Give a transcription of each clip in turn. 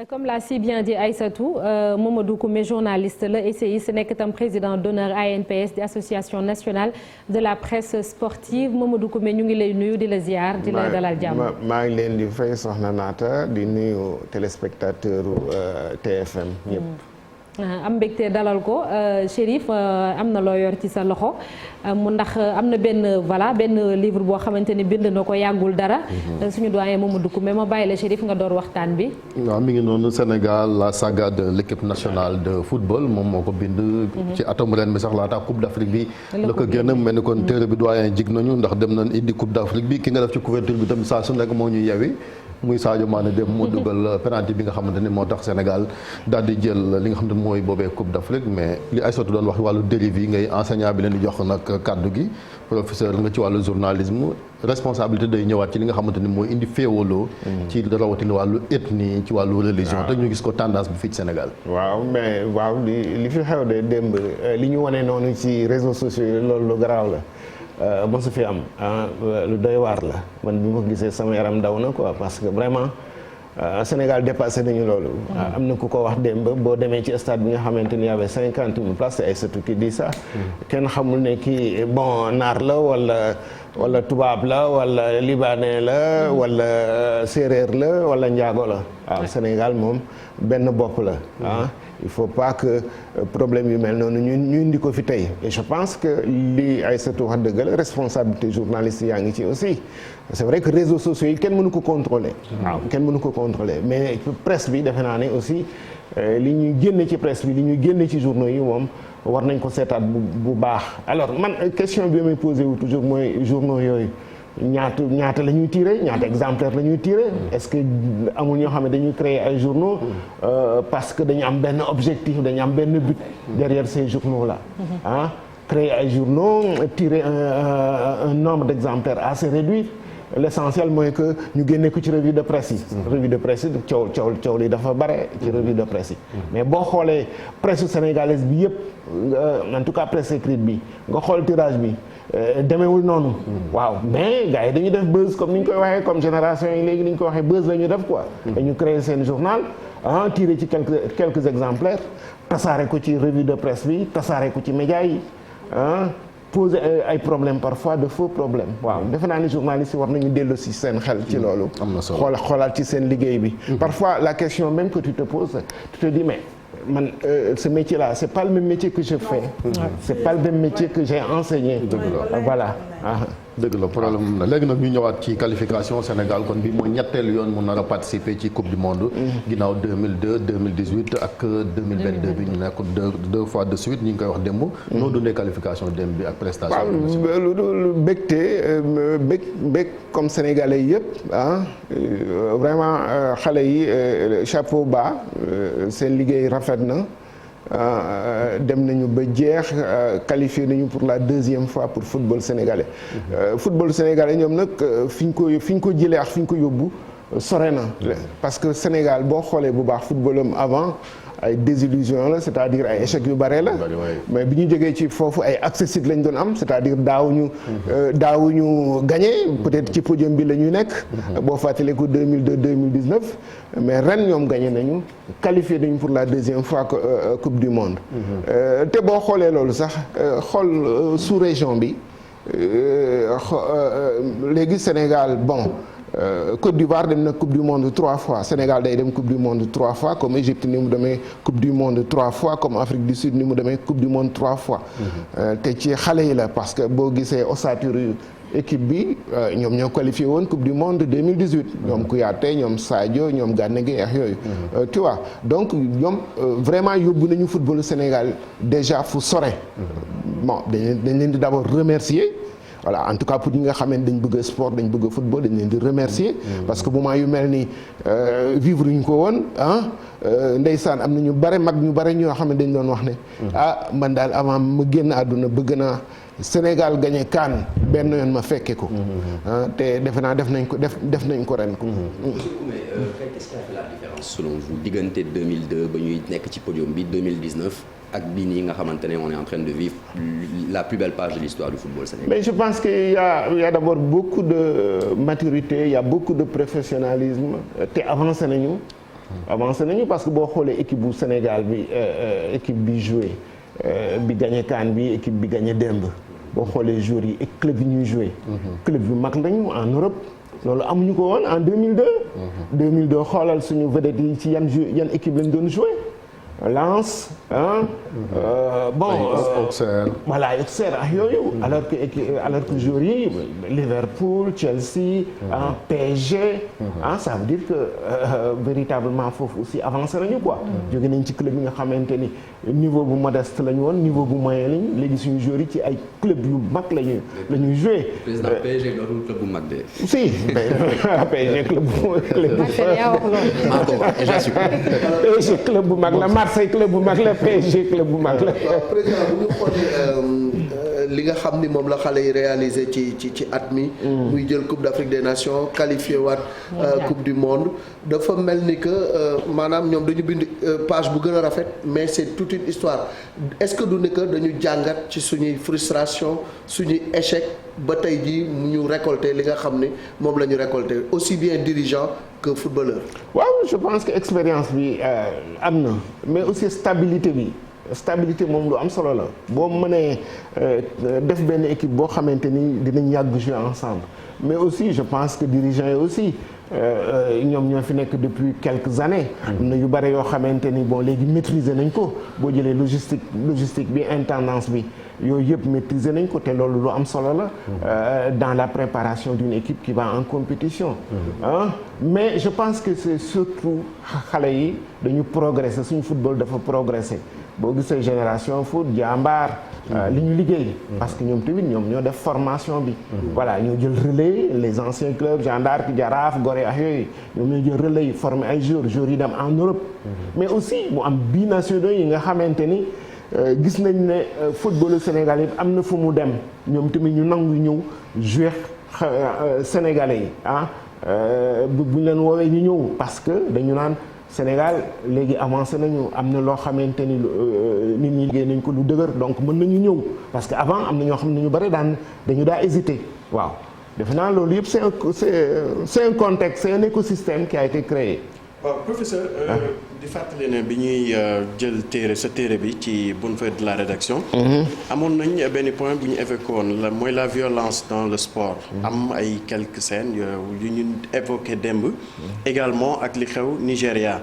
Comme l'a si bien dit Aïssatou, Mamadou Koumé journaliste la essayiste nekk itam président d'honneur ANPS di association nationale de la presse sportive Mamadou Koumé ñu ngi lay nuyu di la ziar di la dalal jàmm. maa ngi leen di fay soxna Naata di nuyu téléspectateur TFM ñëpp. am mbégte dalal ko Chérif am na loo yor ci sa loxo mu ndax am na benn livre boo xamante ni bind na ko yàggul dara. suñu doyen Mamadou Koumé ma bàyyi la Chérif nga door waxtaan bi. waaw mi ngi noonu Sénégal la saga de l'équipe nationale de football moom moo ko bind. ci atum ren bi sax laata Coupe d'Afrique bi. la ko génn mel ni kon téere bi doyen jig nañu ndax dem nañ indi Coupe d'Afrique bi ki nga def ci couverture bi tamit saa su nekk moo ñuy yewi. muy Sadio Mané dem moo dugal penalty bi nga xamante ni moo tax Sénégal daal di jël li nga xamante ni mooy boobee Coupe d'Afrique mais li Aïssatou doon wax wàllu dérive yi ngay enseignant bi leen di jox nag kàddu gi professeur nga ci wàllu journalisme responsabilité day ñëwaat ci li nga xamante ni mooy indi féewaloo ci rawatina wàllu ethnie ci wàllu religion te ñu gis ko tendance bi fii ci Sénégal waaw mais waaw li fi xew de démb li ñu wane noonu ci réseaux sociaux yi loolu lu garaaw la mosu fi am lu doy waar la man bi ma gisee sama yaram daw na quoi parce que vraiment Sénégal dépassé nañu loolu. am na ku ko wax démb boo demee ci stade bi nga xamante ni y avait 50 000 places ay surtout qui dit ça. kenn xamul ne kii bon naar la wala tubaab la wala libanais la wala séeréer la wala njaago la waaw Sénégal moom benn bopp la il faut pas que problème yu mel noonu ñu indi ko fi tey et je pense que li Aïssatou wax dëgg la responsabilité journaliste yaa ngi ci aussi c'est vrai que réseaux sociaux yi kenn mënu ko contrôler waaw kenn mënu ko contrôler mais presse bi defe naa ne aussi li ñuy génne ci presse bi li ñuy génne ci journaux yi moom war nañ ko seetaat bu baax alors man question bi may posé wu toujours mooy journaux yooyu ñaata la ñuy tiré ñaata exemplaire la ñuy tiré est-ce que amul ñoo xam ne dañuy créer ay journaux parce que dañu am benn objectif dañu am benn but derrière ces journaux là créer ay journaux tirer un nombre d'exemplaires assez réduit l'essentiel mooy que ñu génne ko ci revue de presse yi revue de presse yi coow li dafa bare ci revue de presse yi mais boo xoolee presse sénégalaise bi yëpp en tout cas presse écrite bi nga xool tirage bi demeewul noonu waaw mais gars yi dañuy def buzz comme ni ñu koy waxee comme génération yi léegi ni ñu ko waxee buzz la ñu def quoi dañu créer seen journal tiré ci quelques exemplaires tasaare ko ci revue de presse bi tasaare ko ci médias yi poser ay problèmes parfois de faux problèmes waaw defe naa ni journalistes yi war nañu dellu si seen xel ci loolu xoolaat ci seen liggéey bi parfois la question même que tu te poses tu te dis mais man ce métier là c'est pas le même métier que je fais c'est pas le même métier que j'ai enseigné voilà dëgg la problème na léegi nag ñu ñëwaat ci qualification Sénégal kon bi mooy ñetteelu yoon mu nar a participer ci coupe du monde ginnaaw 2002 2018 ak 2022 bi ñu nekk deux fois de suite ñu ngi koy wax démb noo dundee qualification démb bi ak prestation lu bég comme sénégalais yëpp vraiment xale yi chapeau bas seen liggéey rafet na dem nañu ba jeex qualifié nañu pour la deuxième fois pour football sénégalais football sénégalais ñoom nag fi ñu ko jëlee ak fi ñu ko yóbbu sore na parce que Sénégal boo xoolee bu baax footballam avant ay désillusion la c'est-à-dire ay échecs yu bare la mais bi ñu jógee ci foofu ay accessit lañ doon am c'est-à-dire daawuñu gagné peut-être ci podium bi la ñuy nekk boo fàttalee ko 2002 2019 mais ren ñoom gagné nañu qualifié nañu pour la deuxième fois coupe du monde te boo xoolee loolu sax xool sous-région bi léegi Sénégal bon Côte d'Ivoire dem na coupe du monde 3 fois Sénégal day dem coupe du monde 3 fois comme Égypte ni mu demee coupe du monde 3 fois comme Afrique du Sud ni mu demee coupe du monde 3 fois te ci xale yi la parce que boo gisee ossature équipe bi ñoom ñoo qualifié woon coupe du monde 2018 ñoom Kouyaté ñoom Sadio ñoom Gana Gueye ak yooyu tu vois donc ñoom vraiment yóbbu nañu footballu Sénégal déjà fu sore bon dañ leen di d'abord remercier voilà en tout cas pour ñi nga xam ne dañ bëgg sport dañ bëgg football dañ leen di remercier parce que moment yu mel ni vivre ñu ko woon ndeysaan am na ñu bare mag ñu bare ñoo xam ne dañ doon wax ne man daal avant ma génn àdduna bëgg naa Sénégal gagné CAN benn yoon ma fekke ko te defe naa def nañ ko ren ko qu'est-ce qui a fait la différence selon vous diggante 2002 ba ñuy nekk ci podium bi 2019 ak bii nii nga xamante ne on est en train de vivre la plus belle page de l'histoire du football sénégalais. Mais je pense qu'il y a d'abord beaucoup de maturité, il y a beaucoup de professionnalisme te avancé nañu avancé nañu parce que boo xoolee équipe bu Sénégal bi équipe bi joué bi gagné CAN bi équipe bi gagné démb boo xoolee joueurs yi et club yi ñuy joué. club yu mag lañu en Europe. loolu amuñu ko woon en 2002. 2002 xoolal suñu vedette yi ci yan équipe lañ doon joué. Lens Auxerre. voilà Auxerre ak yooyu. alors que joueurs yi Liverpool Chelsea. PSG. ça veut dire que véritablement foofu aussi avancé nañu quoi. jóge nañ ci club yi nga xamante ni niveau bu modeste la ñu woon niveau bu moyen lañu léegi suñu joueurs yi ci ay club yu mag la ñuy joué. président PSG dootul club bu mag de. si PSG club bu mag la Marseille club bu mag la PSG club bu mag la. président bu ñu xoolee li nga xam ni moom la xale yi réalisé ci at mi. muy jël coupe d'Afrique des nations qualifié waat coupe du monde dafa mel ni que maanaam ñoom dañu bind page bu gën a rafet mais c'est toute une histoire est-ce que du ne que dañu jàngat ci suñuy frustration suñuy échec ba tey jii ñu récolter li nga xam ni moom la ñu récolter aussi bien dirigeant que footballeur. waaw je pense que expérience bi am na mais aussi stabilité bi moom lu am solo la boo mënee def benn équipe boo xamante ni dinañ yàgg jouer ensemble mais aussi je pense que dirigeants yi aussi ñoom ñoo fi nekk depuis quelques années. am na yu bare yoo xamante ni bon léegi maîtriser nañ ko boo jëlee logistique bi intendance bi yooyu yëpp maîtriser nañ ko te loolu lu am solo la dans la préparation d'une équipe qui va en compétition. mais je pense que c'est surtout xale yi dañu progresser suñu football dafa progresser boo gisee génération foot jàmbaar li ñu liggéey parce que ñoom tamit ñoom ñoo def formation bi voilà ñoo jël relais les anciens clubs Jeanne d'Arc Jaraaf Gorée ak yooyu ñoom ñoo jël relais yi former ay joueurs yi dem en Europe mais aussi mu am binationaux yi nga xamante ni gis nañ ne footballu Sénégal yi am na fu mu dem ñoom tamit ñu nangu ñëw jouer sénégalais yi bu ñu leen woowee ñu ñëw parce que dañu naan Sénégal léegi avancé nañu am na loo xamante ni nit ñi liggéey nañ ko lu dëgër donc mën nañu ñëw parce que avant am na ñoo xam ne ñu bari dañu daa hésiter waaw defe naa loolu yëpp c'est un contexte c'est un écosystème qui a été créé. waaw professeur di fàttali ne bi ñuy jël sa téere bi ci bonne feuille de la rédaction amoon nañ benn point bu ñu évoqué woon mooy la violence dans le sport am ay quelques scènes yu ñu évoqué démb également ak li xew Nigéria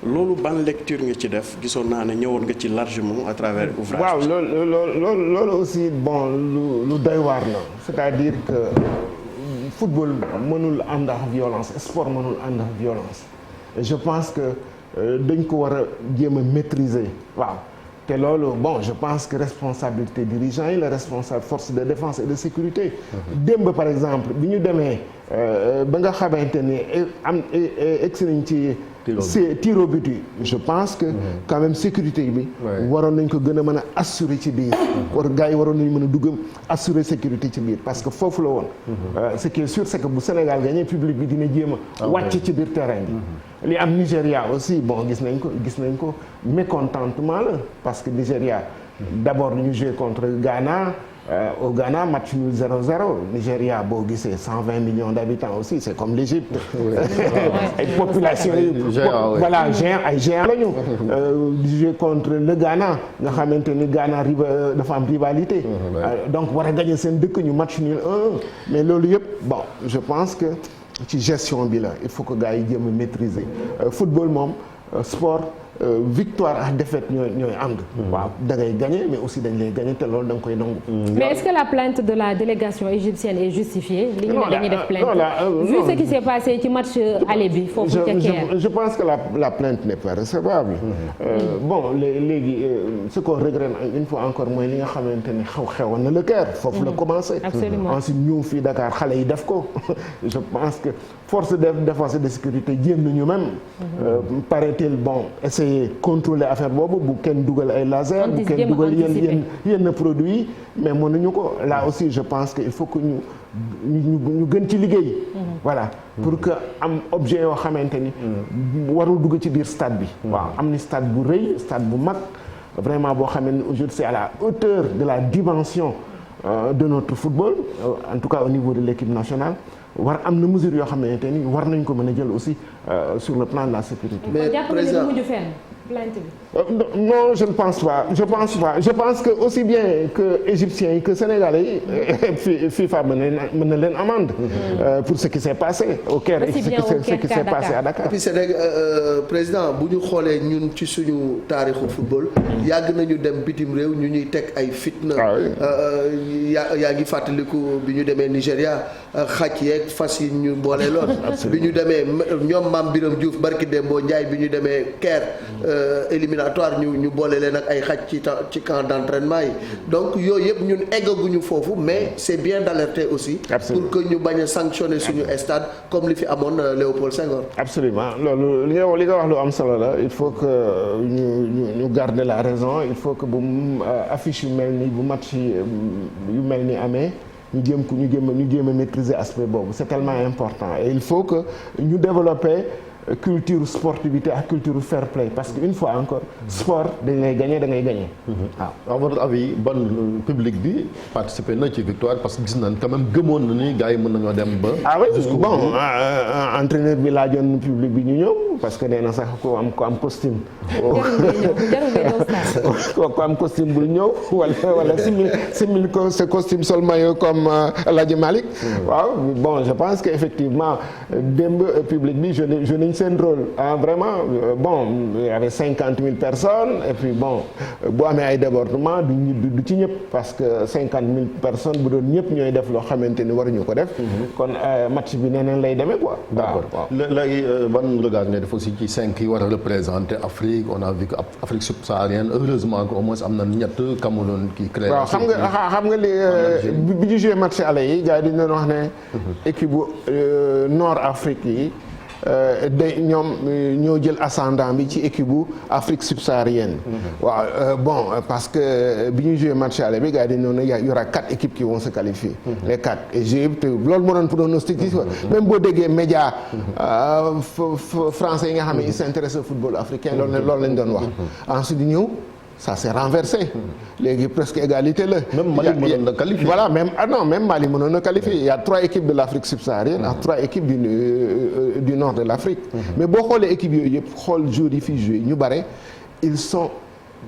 loolu ban lecture nga ci def gisoon naa ne ñëwoon nga ci largement à travers ouvrage. waaw loolu aussi bon lu doy waar la c'est-à-dire que football mënul ànd ak violence sport mënul ànd ak violence je pense que dañ ko war a jéem a maîtriser waaw te loolu bon je pense que responsabilité dirigeants yi la responsable force de défense et de sécurité démb par exemple bi ñu demee ba nga xamante ni egsi nañ ci tir au but je pense que quand même sécurité bi waroon nañ ko gën a mën a assurer ci biir gars yi waroon nañu mën a dugg assurer sécurité ci biir parce que foofu la woon ce qui est sûr c'est que bu Sénégal gagné public bi dina jéem a wàcc ci biir terrain bi li am Nigéria aussi bon gis nañ ko mécontentement la parce que Nigéria d'abord ñu joué contre Ghana au Ghana match nul 0-0 Nigéria boo gisee 120 millions d'habitants aussi c'est comme l'Égypte ay population voilà ay géants lañu di jouer contre le Ghana nga xamante ni Ghana dafa am rivalité donc war a gagner seen dëkk ñu match nul 1 mais loolu yëpp bon je pense que ci gestion bi la il faut que gars yi jéem a maîtriser football moom sport victoire ak défaite ñooy ànd. waaw da ngay gagner mais aussi dañ lay gagner te loolu da nga koy nangu. mais est-ce que la plainte de la délégation égyptienne est justifiée. li ñu ne dañuy def plainte vu ce qui s'est passé ci match aller bi foofu ca Caire. je pense que la plainte n'est pas recevable. bon léegi ce qu'on regrette une fois encore mooy li nga xamante ni xewoon na le Caire. foofu la commencé. absolument ensuite ñëw fii Dakar xale yi def ko je pense que force de défense et de sécurité jéem nañu même. paraît-il bon essayer contrôler affaire boobu bu kenn dugal ay laser bu kenn dugal yenn produits mais mënuñu ko là aussi je pense que il faut que ñu gën ci liggéey voilà pour que am objet yoo xamante ni warul dugg ci biir stade bi waaw am ni stade bu rëy stade bu mag vraiment boo xamee ni aujourd'hui c'est à la hauteur de la dimension de notre football en tout cas au niveau de l'équipe nationale war am na mesure yoo xamante ni war nañ ko mën a jël aussi sur le plan de la sécurité. mais président mujj fenn plainte bi. non je ne pense pas je pense que aussi bien que égyptiens yi que sénégalais yi FIFA mën na leen amende pour ce qui s'est passé au Caire et ce qui s'est passé à Dakar. et puis Sénégal président bu ñu xoolee ñun ci suñu taarixu football yàgg nañu dem bitim réew ñu ñuy teg ay fitna. yaa ngi fàttaliku bi ñu demee Nigéria xaj yeeg fas yi ñu boole lool. bi ñu demee ñoom Mame Biram Diouf barki Dembo Ndiaye bi ñu demee Caire. éliminatoire ñu boole leen ak ay xaj ci camp d'entraînement yi donc yooyu yëpp ñun eggaguñu foofu mais c'est bien d'alerter aussi. Absolument. Pour que ñu bañ a sanctionner suñu stade comme li fi amoon Léopold Senghor. Absolument loolu li nga wax lu am solo la il faut que ñu garder la raison il faut que bu affiche yu mel ni bu match yu mel ni amee ñu jéem a maîtriser aspect boobu c'est tellement important et il faut que ñu développer culture sportivité ak culture fair play parce que une fois encore sport dañ lay gagner da ngay gagner. waaw à votre avis ban public bi participer na ci victoire parce que gis nañ quand même gëmoon na ni gars yi mën nañoo dem ba. oui bon entraîneur bi laajoon public bi ñu ñëw parce que nee na sax ku am costume. ku am costume bul ñëw wala simil ko sa costume sol maillot comme El Hadji Malick. waaw bon je pense que effectivement démb public bi je nañ seen rôle vraiment bon il y avait 50 000 personnes et puis bon bu amee ay débordement du ci ñëpp parce que 50 000 personnes bu doon ñëpp ñooy def loo xamante ni waruñu ko def. kon match bi neneen lay demee quoi. d'accord léegi ban regard nga def aussi ci 5 yi war a représenter Afrique on a vu que Afrique subsaharienne heureusement que au moins am na ñett Cameroun qui crée. waaw xam nga li bi ñu joué match aller yi gars yi dañu doon wax ne équipe bu Nord Afrique yi. ñoom ñoo jël ascendant bi ci équipe bu Afrique subsaharienne. waaw bon parce que bi ñu joué match aller bi gars yi dañu doon y aura 4 équipes qui vont se qualifier. les 4 et Égypte loolu moo doon pronostic même boo déggee média français yi nga xam ne ils s'intéressent au football africain loolu lañ doon wax. ensuite di ñëw. Ça s'est renversé. léegi presque égalité la. même Mali mënoon na qualifier. voilà même Mali mënoon na qualifier. il y a 3 équipes de l'Afrique subsaharienne ak 3 équipes du nord de l'Afrique. mais boo xoolee équipes yooyu yëpp xool joueurs yi fi joué ñu bare ils sont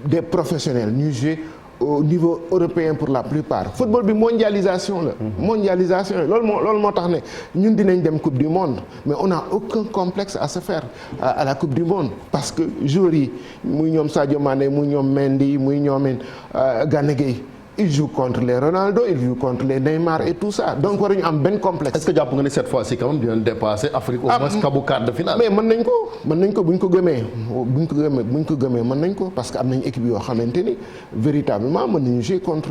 des professionnels ñuy jouer au niveau européen pour la plupart football bi mondialisation la. mondialisation la loolu moo tax ne ñun dinañ dem coupe du monde mais on n'a aucun complexe à se faire à la coupe du monde parce que joueurs yi muy ñoom Sadio Mané muy ñoom Mendy muy ñoom Gana Gueye il joue contre les Ronaldo il joue contre les Neymar et tout ça donc waruñu am benn complexe. est-ce que jàpp nga ni cette fois-ci quand même dinañ dépasser Afrique au moins kabu quart de finale. mais mën nañ ko bu ñu ko gëmee mën nañ ko parce que am nañ équipe yoo xamante ni véritablement mën nañu jouer contre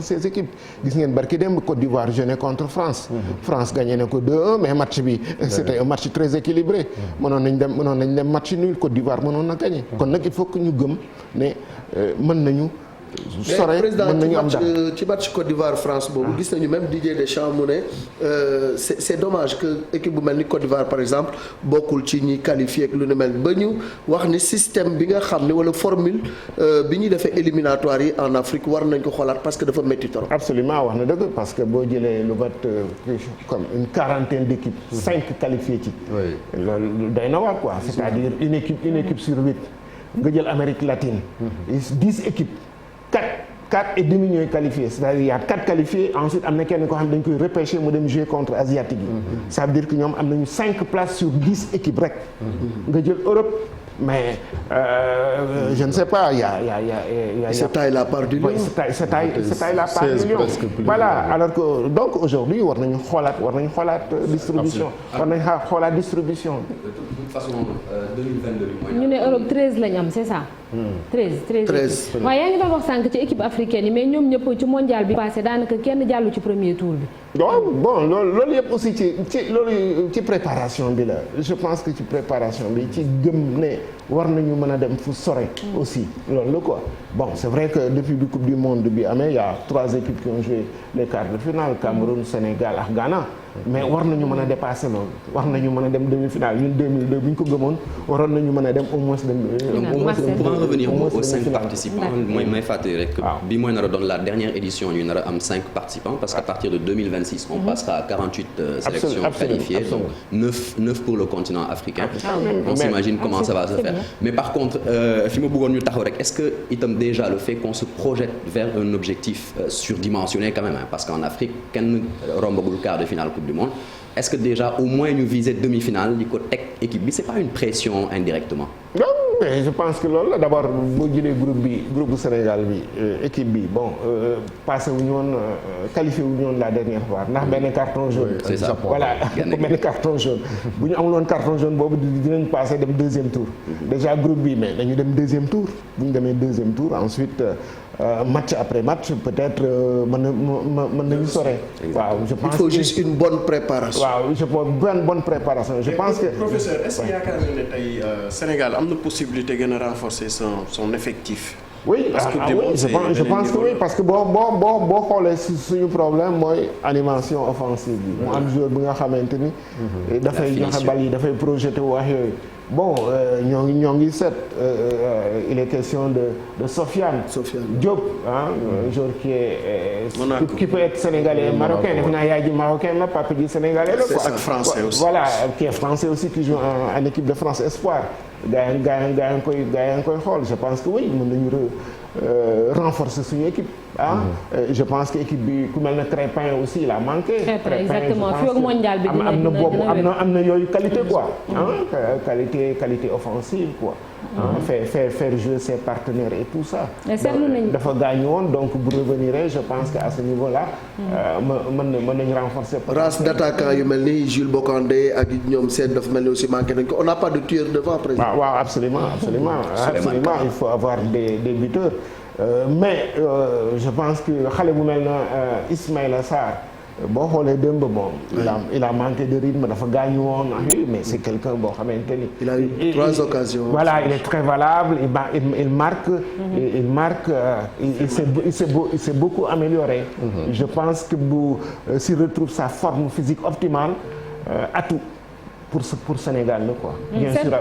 ces équipes gis ngeen barki démb Côte d'Ivoire joué contre France. France gagné na ko 2-1 mais match bi c'était un match très équilibré. mënoon nañ dem match nul Côte d'Ivoire mënoon na gagné. kon nag il faut que ñu gëm ne mën nañu. mais président ci match Côte d'Ivoire France boobu gis nañu même Didier Deschamps mu ne c'est dommage que équipe bu mel ni Côte d'Ivoire par exemple bokkul ci ñi qualifié ak lu ne mel ba ñu wax ni système bi nga xam ne wala formule bi ñuy defee éliminatoire yi en Afrique war nañ ko xoolaat parce que dafa métti trop. absolument wax na dëgg parce que boo jëlee lu mat comme une quarantaine d'équipes 5 qualifiés ci. loolu doy na waar quoi c'est-à-dire une équipe sur 8 nga jël Amérique latine 10 équipes. 4 et demi ñooy qualifiés c'est-à-dire il y a 4 qualifiés ensuite am na kenn koo xam ne dañ koy repêcher mu dem jouer contre asiatique yi. ça veut dire que ñoom am nañu 5 places sur 10 équipes rek. nga jël Europe mais je ne sais pas il y a. c'est taille la part du lion. c'est taille la part du lion. voilà alors que donc aujourd'hui war nañu xoolaat distribution. war nañu xoolaat distribution. de toute façon 2022 bi mooy. ñu ne Europe 13 lañ am c'est ça. 13 waaye yaa ngi doon wax sànq ci équipe africaine yi mais ñoom ñëpp ci mondial bi passé daanaka kenn jàllu ci premier tour bi. bon loolu yëpp aussi ci préparation bi la je pense que ci préparation bi ci gëm ne war nañu mën a dem fu sore aussi loolu la quoi bon c'est vrai que depuis bi coupe du monde bi amee il y a 3 équipes qui ont joué les quarts de finale Cameroun Sénégal ak Ghana mais war nañu mën a dépasser loolu war nañu mën a dem demi-finale ñun 2002 bu ñu ko gëmoon waroon nañu mën a dem au moins dem. pour en revenir aux 5 participants may fàttali rek bi mooy nar a doon la dernière édition ñu nar a am 5 participants parce qu'à partir de 2026 on passera à 48 sélections qualifiées donc 9 pour le continent africain. On s'imagine comment ça va se faire mais par contre fi ma bëggoon ñu taxaw rek est-ce que itam déjà le fait qu'on se projette vers un objectif surdimensionné quand même parce qu'en Afrique kenn rombagul quart de finale Coupe du Monde est-ce que déjà au moins ñu viser demi-finale di ko teg équipe bi c'est pas une pression indirectement. non mais je pense que loolu la d'abord boo jëlee groupe bu Sénégal bi équipe bi bon passé wu ñu woon qualifié wu ñu woon la dernière fois ndax benn carton jaune. c'est ça voilà benn carton jaune. bu ñu amul woon carton jaune boobu dinañ passé dem deuxième tour. déjà groupe bi mais dañu dem deuxième tour bu ñu demee deuxième tour ensuite. Match après match peut-être mën nañu sore. waaw je pense il faut juste une bonne préparation. waaw je pense bonne préparation. je pense que professeur est-ce que yaakaar nga ne tey Sénégal am na possibilité gën a renforcer son effectif. oui je pense que oui parce que boo xoolee suñu problème mooy animation offensive bi. mu am joueur bi nga xamante ni. dafay joxe bal yi dafay projeté wax yooyu. bon ñoo ngi seet il est question de Sofiane Diop un joueur qui peut être sénégalais et marocain defe naa yaay ji marocain la papa ji sénégalais la quoi. ak français aussi voilà qui est français aussi qui joue en équipe de France espoir gaa yi koy xool je pense que oui mën nañu renforcer suñu équipe je pense que équipe bi ku mel ne Crépin aussi il a manqué. Crépin exactement fii ak mondial bi am na boobu am na yooyu qualité quoi. qualité offensive quoi. faire jouer ses partenaires et tout ça. dafa gaañu woon donc bu revenir je pense que à ce niveau là. mën nañu renforcer. race d'attaquants yu mel ni Jules Bocandé ak ñoom seen dafa mel ni aussi manqué nañ ko on n'a pas de tueur devant président. waaw absolument il faut avoir des buteurs. Mais je pense que xale bu mel na Ismaïla Sarr boo xoolee démb moom il a manqué de rythme dafa gaañu woon mais c'est quelqu'un boo xamante ni il a eu 3 occasions voilà il est très valable il marque il s'est beaucoup amélioré je pense que bu s'il retrouve sa forme physique optimale atout pour Sénégal la quoi.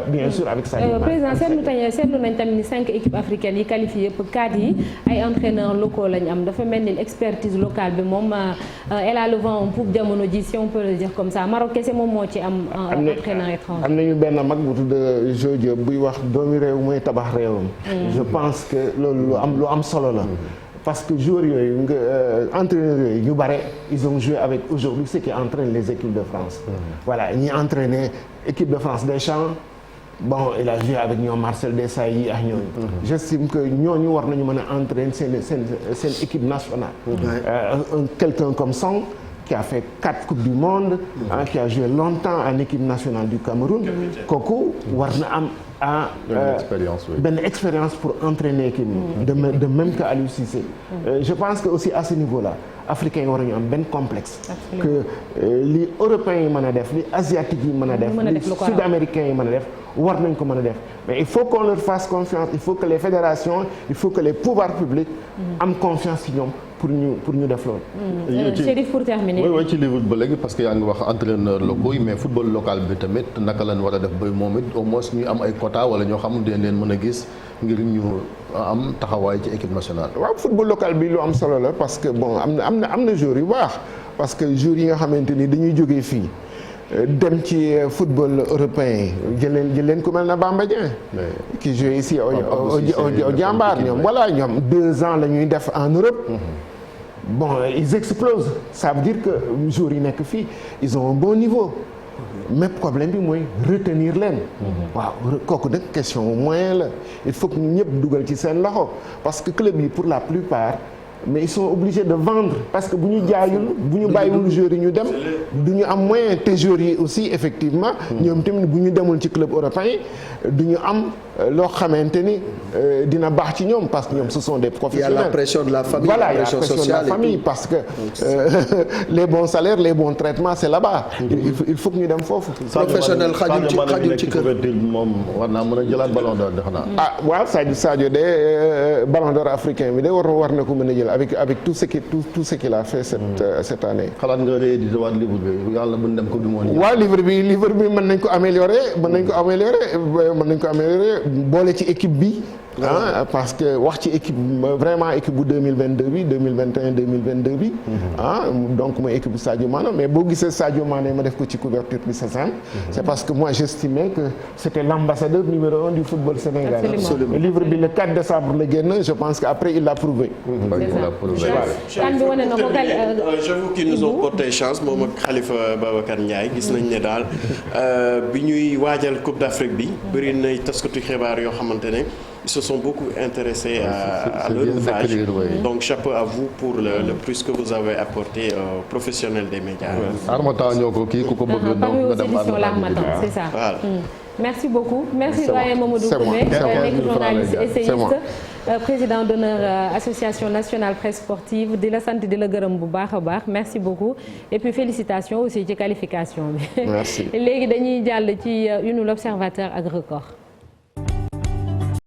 bien sûr avec ça. président seetlu nañ tamit ni 5 équipes africaines yi qualifiées yëpp 4 yi ay entraîneurs locaux lañ am dafa mel ni expertise locale bi moom elle a le vent en poupe jamono ji si on peut le dire comme ça Maroc kese moom moo ci am. entraîneur étranger. am nañu benn mag bu tudd Jo Diop buy wax doomi réew mooy tabax réewam. je pense que loolu lu am solo la. parce que joueurs yooyu entraîneurs yooyu ñu bare ils ont joué avec aujourd'hui ceux qui entraînent les équipes de France. voilà ñi entraîné équipe de France Deschamps bon il a joué avec ñoom Marcel Desailly ak ñooñu. j'estime que ñooñu war nañu mën a entraîner seen équipe nationale. quelqu'un comme Song qui a fait 4 coupes du monde. qui a joué longtemps en équipe nationale du Cameroun. kooku war na am. benn expérience pour entraîner équipe de même que Aliou Cissé. je pense que aussi à ce niveau-là africains yi war nañu am benn complexe. que li européens yi mën a def li asiatiques yi mën a def li sud-américains yi mën a def war nañ ko mën a def mais il faut qu'on leur fasse confiance il faut que les fédérations il faut que les pouvoirs publics am confiance ci ñoom pour ñu def loolu. Chérif pour terminer. oui ci livre ba léegi parce que yaa ngi wax entraîneur locaux yi mais football local bi tamit naka lañ war a def ba moom it au moins ñu am ay quota wala ñoo xam dañ leen mën a gis ngir ñu am taxawaay ci équipe nationale. waaw football local bi lu am solo la parce que bon am na joueurs yu baax parce que joueurs yi nga xamante ni dañuy jógee fii. dem ci football européen jël leen ku mel na Bamba Dieng qui joue ici au Diambar ñoom voilà ñoom 2 ans la ñuy def en Europe bon ils explosent ça veut dire que joueurs yi nekk fii ils ont un bon niveau mais problème bi mooy retenir leen waaw kooku nag question moyen la il faut que ñu ñëpp dugal ci seen loxo parce que club yi pour la plupart mais ils sont obligés de vendre parce que bu ñu jaayul bu ñu bàyyiwul joueurs yi ñu dem du ñu am moyen te joueurs yi aussi effectivement ñoom tamit bu ñu demul ci club européen du ñu am loo xamante ni dina baax ci ñoom parce que ñoom ce sont des professionnels. Il y a la pression de la famille. Voilà, il y a la pression de la famille parce que les bons salaires les bons traitements c'est là-bas. il faut que ñu dem foofu. professionnel xajul ci kër moom war naa mën a jëlaat ballon d'or defe naa. waaw Sadio de ballon d'or africain bi de war na ko mën a jël avec tout ce qu'il a fait cette année. xalaat nga réédité waat livre bi yàlla bu ñu dem coupe du monde. waaw livre bi mën nañ ko améliorer boole ci équipe bi. parce que wax ci équipe vraiment équipe bu 2022 bi 2021 2022 bi. donc mooy équipe bu Sadio Mané mais boo gisee Sadio Mané ma def ko ci couverture bi c'est simple. c'est parce que moi j'estimais que c'était l'ambassadeur numéro 1 du football sénégalais. Absolument. Livre bi le 4 décembre la génn je pense que après il l'a prouvé. j'avoue qu'ils nous ont porté chance moom ak Khalifa Babacar Ndiaye gis nañ ne daal bi ñuy waajal Coupe d'Afrique bi bëri na taskatu xibaar yoo xamante ne ils se sont beaucoup intéressés à leur ouvrage donc chapeau à vous pour le plus que vous avez apporté aux professionnels des médias. Harmattan ñoo ko kii ku ko bëgg donc nga dem Harmattan c'est ça. Voilà. Merci beaucoup. Merci doyen Mamadou Koumé nekk journaliste essayiste président d'honneur association nationale presse sportive di la sant di la gërëm bu baax a baax merci beaucoup et puis félicitations aussi ci qualification bi. Merci. léegi dañuy jàll ci une l'Observateur ak Record.